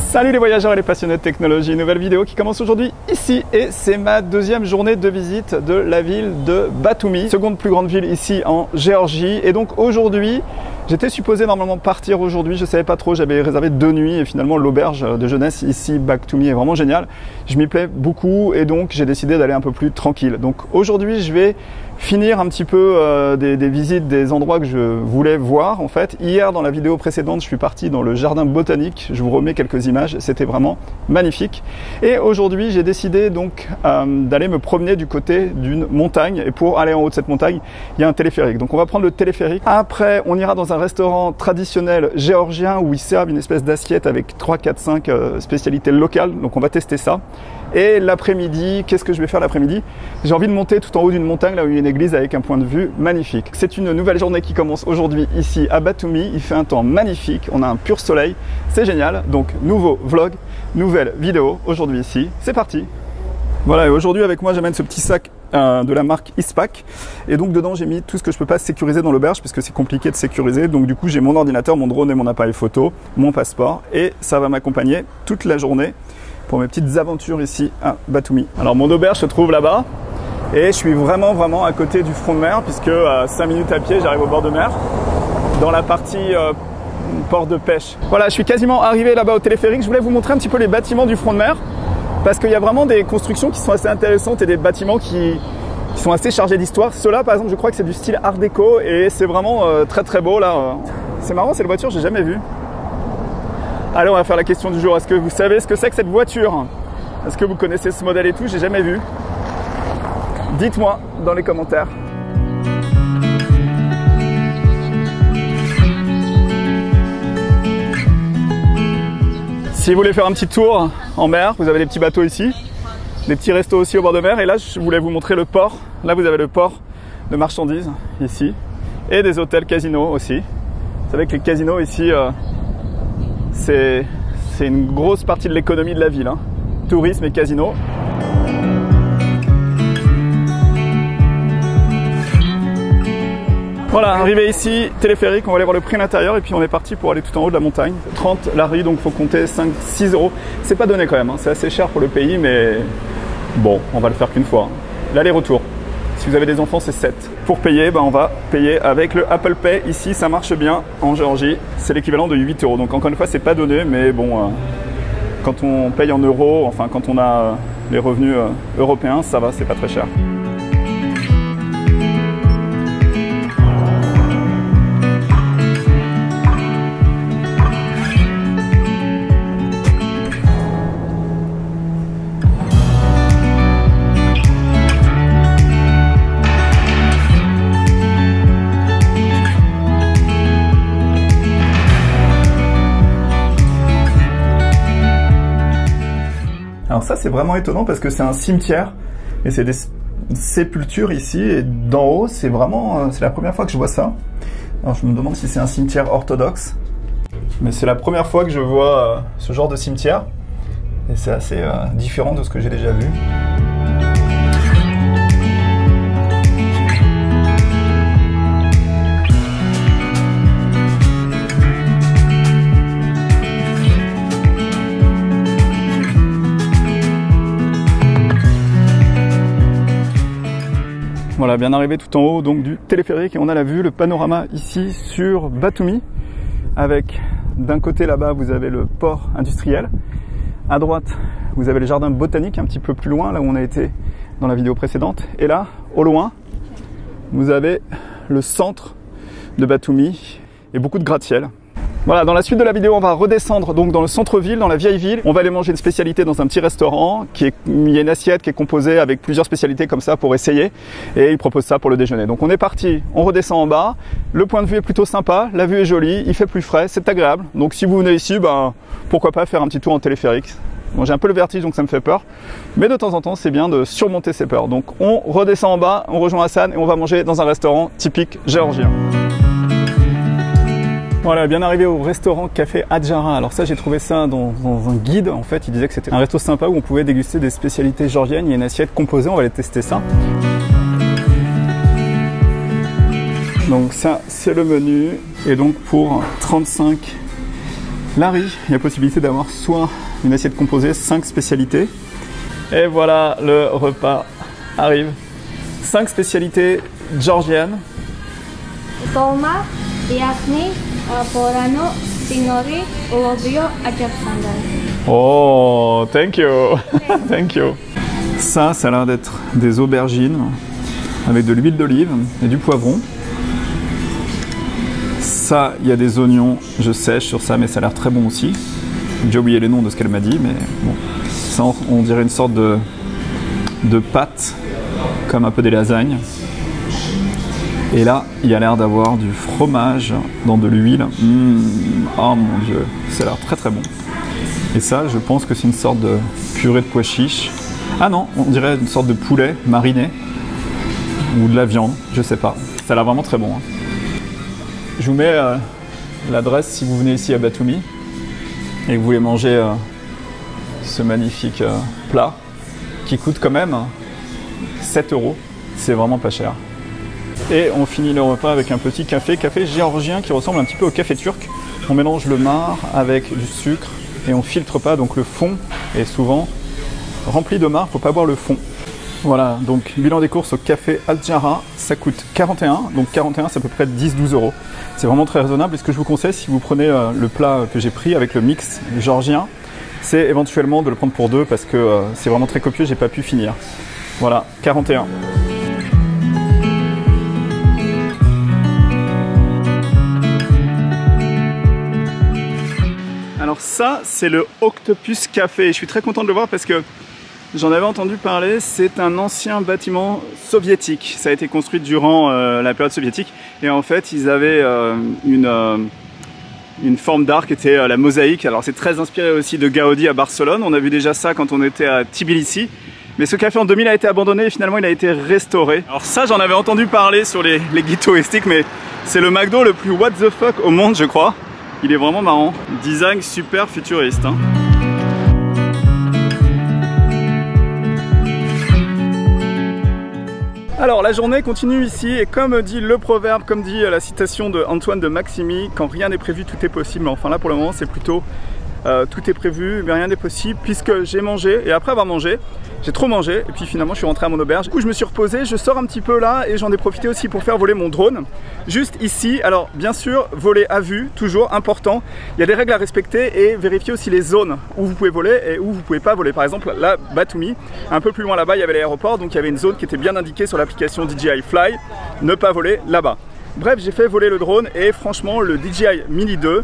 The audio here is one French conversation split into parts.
Salut les voyageurs et les passionnés de technologie, nouvelle vidéo qui commence aujourd'hui ici et c'est ma deuxième journée de visite de la ville de Batumi, seconde plus grande ville ici en Géorgie. Et donc aujourd'hui, j'étais supposé normalement partir aujourd'hui, je ne savais pas trop, j'avais réservé 2 nuits et finalement l'auberge de jeunesse ici, Batumi, est vraiment géniale. Je m'y plais beaucoup et donc j'ai décidé d'aller un peu plus tranquille. Donc aujourd'hui, je vais finir un petit peu des visites des endroits que je voulais voir en fait. Hier dans la vidéo précédente, je suis parti dans le jardin botanique, je vous remets quelques images, c'était vraiment magnifique. Et aujourd'hui, j'ai décidé donc d'aller me promener du côté d'une montagne et pour aller en haut de cette montagne, il y a un téléphérique. Donc on va prendre le téléphérique. Après, on ira dans un restaurant traditionnel géorgien où ils servent une espèce d'assiette avec 3, 4, 5 spécialités locales. Donc on va tester ça. Et l'après-midi, qu'est-ce que je vais faire l'après-midi? J'ai envie de monter tout en haut d'une montagne là où il y a une église avec un point de vue magnifique. C'est une nouvelle journée qui commence aujourd'hui ici à Batumi. Il fait un temps magnifique, on a un pur soleil, c'est génial. Donc nouveau vlog, nouvelle vidéo aujourd'hui ici, c'est parti. Voilà, et aujourd'hui avec moi j'amène ce petit sac de la marque Ispac et donc dedans j'ai mis tout ce que je peux pas sécuriser dans l'auberge parce que c'est compliqué de sécuriser. Donc du coup j'ai mon ordinateur, mon drone et mon appareil photo, mon passeport et ça va m'accompagner toute la journée pour mes petites aventures ici à Batumi. Alors mon auberge se trouve là-bas et je suis vraiment à côté du front de mer puisque à 5 minutes à pied j'arrive au bord de mer dans la partie port de pêche. Voilà, je suis quasiment arrivé là-bas au téléphérique. Je voulais vous montrer un petit peu les bâtiments du front de mer parce qu'il y a vraiment des constructions qui sont assez intéressantes et des bâtiments qui sont assez chargés d'histoire. Ceux-là par exemple je crois que c'est du style art déco et c'est vraiment très beau là. C'est marrant, cette voiture j'ai jamais vu. Alors on va faire la question du jour. Est-ce que vous savez ce que c'est que cette voiture? Est-ce que vous connaissez ce modèle et tout? J'ai jamais vu. Dites-moi dans les commentaires. Si vous voulez faire un petit tour en mer, vous avez des petits bateaux ici, des petits restos aussi au bord de mer. Et là, je voulais vous montrer le port. Là, vous avez le port de marchandises ici et des hôtels casinos aussi. Vous savez que les casinos ici, c'est une grosse partie de l'économie de la ville, hein. Tourisme et casino. Voilà, arrivé ici, téléphérique, on va aller voir le prix à l'intérieur et puis on est parti pour aller tout en haut de la montagne. 30 l'ari, donc il faut compter 5-6 euros. C'est pas donné quand même, hein. C'est assez cher pour le pays, mais bon, on va le faire qu'une fois. L'aller-retour. Si vous avez des enfants, c'est 7. Pour payer, on va payer avec le Apple Pay. Ici, ça marche bien en Géorgie. C'est l'équivalent de 8 euros. Donc encore une fois, c'est pas donné, mais bon, quand on paye en euros, enfin quand on a les revenus européens, ça va, c'est pas très cher. Alors ça c'est vraiment étonnant parce que c'est un cimetière et c'est des sépultures ici et d'en haut c'est vraiment, c'est la première fois que je vois ça. Alors je me demande si c'est un cimetière orthodoxe, mais c'est la première fois que je vois ce genre de cimetière et c'est assez différent de ce que j'ai déjà vu. Voilà, bien arrivé tout en haut donc du téléphérique et on a la vue, le panorama ici sur Batumi avec d'un côté là-bas vous avez le port industriel, à droite vous avez les jardins botaniques un petit peu plus loin là où on a été dans la vidéo précédente et là au loin vous avez le centre de Batumi et beaucoup de gratte-ciel. Voilà, dans la suite de la vidéo, on va redescendre donc dans le centre-ville, dans la vieille ville. On va aller manger une spécialité dans un petit restaurant. Il y a une assiette qui est composée avec plusieurs spécialités comme ça pour essayer. Et ils proposent ça pour le déjeuner. Donc on est parti, on redescend en bas. Le point de vue est plutôt sympa, la vue est jolie, il fait plus frais, c'est agréable. Donc si vous venez ici, pourquoi pas faire un petit tour en téléphérique. Bon, j'ai un peu le vertige donc ça me fait peur. Mais de temps en temps, c'est bien de surmonter ses peurs. Donc on redescend en bas, on rejoint Hassan et on va manger dans un restaurant typique géorgien. Voilà, bien arrivé au restaurant Café Adjara. Alors ça, j'ai trouvé ça dans un guide. En fait, il disait que c'était un resto sympa où on pouvait déguster des spécialités géorgiennes. Il y a une assiette composée, on va aller tester ça. Donc ça, c'est le menu. Et donc pour 35 Larry, il y a possibilité d'avoir soit une assiette composée, 5 spécialités. Et voilà, le repas arrive. 5 spécialités georgiennes. Dolma, yakni, porano, sinori, lobio, ajapsandal. Oh, thank you. Thank you. Ça a l'air d'être des aubergines avec de l'huile d'olive et du poivron. Ça, il y a des oignons, je sèche sur ça, mais ça a l'air très bon aussi. J'ai oublié les noms de ce qu'elle m'a dit, mais bon. Ça, on dirait une sorte de pâte, comme un peu des lasagnes. Et là, il y a l'air d'avoir du fromage dans de l'huile. Oh mon Dieu, ça a l'air très très bon. Et ça, je pense que c'est une sorte de purée de pois chiches. Ah non, on dirait une sorte de poulet mariné. Ou de la viande, je sais pas. Ça a l'air vraiment très bon. Hein. Je vous mets l'adresse si vous venez ici à Batumi et que vous voulez manger ce magnifique plat qui coûte quand même 7 €. C'est vraiment pas cher. Et on finit le repas avec un petit café géorgien qui ressemble un petit peu au café turc. On mélange le marc avec du sucre et on filtre pas, donc le fond est souvent rempli de marc, faut pas boire le fond. Voilà, donc bilan des courses au café Al Jara, ça coûte 41, donc 41 c'est à peu près 10-12 €. C'est vraiment très raisonnable et ce que je vous conseille si vous prenez le plat que j'ai pris avec le mix georgien, c'est éventuellement de le prendre pour 2 parce que c'est vraiment très copieux, j'ai pas pu finir. Voilà, 41. Alors ça, c'est le Octopus Café. Je suis très content de le voir parce que j'en avais entendu parler. C'est un ancien bâtiment soviétique. Ça a été construit durant la période soviétique. Et en fait, ils avaient une forme d'art qui était la mosaïque. Alors c'est très inspiré aussi de Gaudi à Barcelone. On a vu déjà ça quand on était à Tbilissi. Mais ce café en 2000 a été abandonné et finalement il a été restauré. Alors ça, j'en avais entendu parler sur les guides touristiques, mais c'est le McDo le plus what the fuck au monde, je crois. Il est vraiment marrant. Design super futuriste. Hein. Alors la journée continue ici et comme dit le proverbe, comme dit la citation de Antoine de Maximi, quand rien n'est prévu, tout est possible. Enfin là pour le moment c'est plutôt tout est prévu, mais rien n'est possible puisque j'ai mangé et après avoir mangé, j'ai trop mangé et puis finalement je suis rentré à mon auberge. Du coup je me suis reposé, je sors un petit peu là et j'en ai profité aussi pour faire voler mon drone juste ici. Alors bien sûr voler à vue, toujours important, il y a des règles à respecter et vérifier aussi les zones où vous pouvez voler et où vous pouvez pas voler. Par exemple là Batumi, un peu plus loin là-bas il y avait l'aéroport, donc il y avait une zone qui était bien indiquée sur l'application DJI Fly, ne pas voler là-bas. Bref, j'ai fait voler le drone et franchement le DJI Mini 2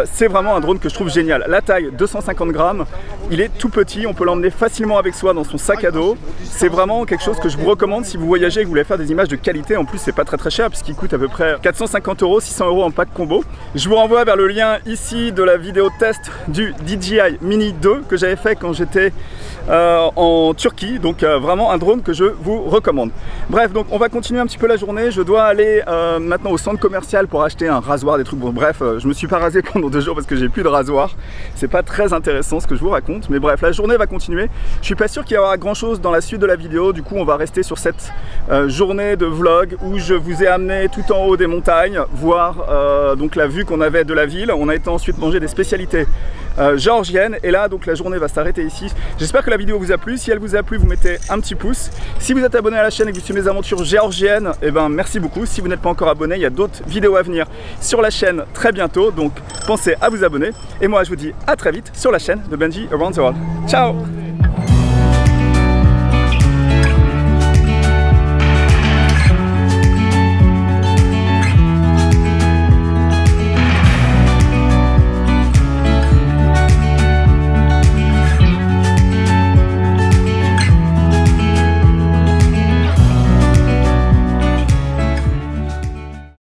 c'est vraiment un drone que je trouve génial. La taille, 250 grammes, il est tout petit, on peut l'emmener facilement avec soi dans son sac à dos. C'est vraiment quelque chose que je vous recommande si vous voyagez et que vous voulez faire des images de qualité. En plus, c'est pas très cher puisqu'il coûte à peu près 450 €, 600 € en pack combo. Je vous renvoie vers le lien ici de la vidéo test du DJI Mini 2 que j'avais fait quand j'étais en Turquie. Donc vraiment un drone que je vous recommande. Bref, donc on va continuer un petit peu la journée. Je dois aller maintenant au centre commercial pour acheter un rasoir, des trucs. Bon, bref, je me suis pas rasé pendant 2 jours parce que j'ai plus de rasoir. C'est pas très intéressant ce que je vous raconte, mais bref, la journée va continuer. Je suis pas sûr qu'il y aura grand chose dans la suite de la vidéo. Du coup, on va rester sur cette journée de vlog où je vous ai amené tout en haut des montagnes voir donc la vue qu'on avait de la ville. On a été ensuite manger des spécialités géorgiennes et là donc la journée va s'arrêter ici. J'espère que la vidéo vous a plu. Si elle vous a plu, vous mettez un petit pouce. Si vous êtes abonné à la chaîne et que vous suivez mes aventures géorgiennes, et ben merci beaucoup. Si vous n'êtes pas encore abonné, il y a d'autres vidéos à venir sur la chaîne très bientôt, donc pensez à vous abonner. Et moi je vous dis à très vite sur la chaîne de Benji Around the World. Ciao!